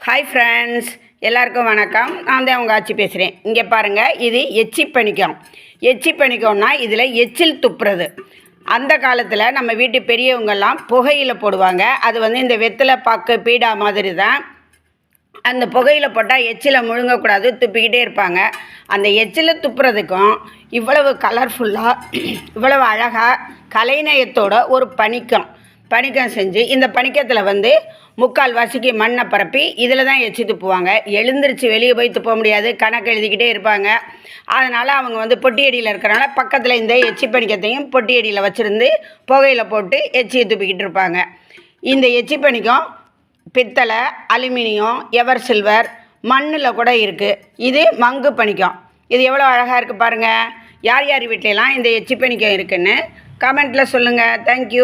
Hi friends, எல்லாருக்கும் வணக்கம். நான் தான் உங்கள் ஆச்சி பேசுகிறேன். இங்கே பாருங்கள், இது எச்சி பணிக்கம். எச்சி பணிக்கம்னா இதில் எச்சில் துப்புறது. அந்த காலத்தில் நம்ம வீட்டு பெரியவங்கெல்லாம் புகையில் போடுவாங்க. அது இந்த வெத்தலை பாக்கு பீடா மாதிரி தான். அந்த புகையில் போட்டால் எச்சிலை முழுங்கக்கூடாது, துப்பிக்கிட்டே இருப்பாங்க. அந்த எச்சிலை துப்புறதுக்கும் இவ்வளவு கலர்ஃபுல்லாக இவ்வளவு அழகாக கலைநயத்தோட ஒரு பணிக்கம் செஞ்சு இந்த பணிக்கத்தில் முக்கால்வாசிக்கு மண்ணை பரப்பி இதில் தான் எச்சி துப்புவாங்க. எழுந்திரிச்சு வெளியே போய் துப்ப முடியாது, கணக்கு எழுதிக்கிட்டே இருப்பாங்க. அதனால் அவங்க பொட்டியடியில் இருக்கிறனால பக்கத்தில் இந்த எச்சி பணிக்கத்தையும் பொட்டியடியில் வச்சுருந்து புகையில் போட்டு எச்சியை துப்பிக்கிட்டு இருப்பாங்க. இந்த எச்சி பணிக்கம் பித்தளை, அலுமினியம், எவர் சில்வர், மண்ணில் கூட இருக்குது. இது மங்கு பணிக்கம். இது எவ்வளோ அழகாக இருக்குது பாருங்கள். யார் யார் வீட்டிலலாம் இந்த எச்சி பணிக்கம் இருக்குதுன்னு கமெண்ட்டில் சொல்லுங்கள். தேங்க்யூ.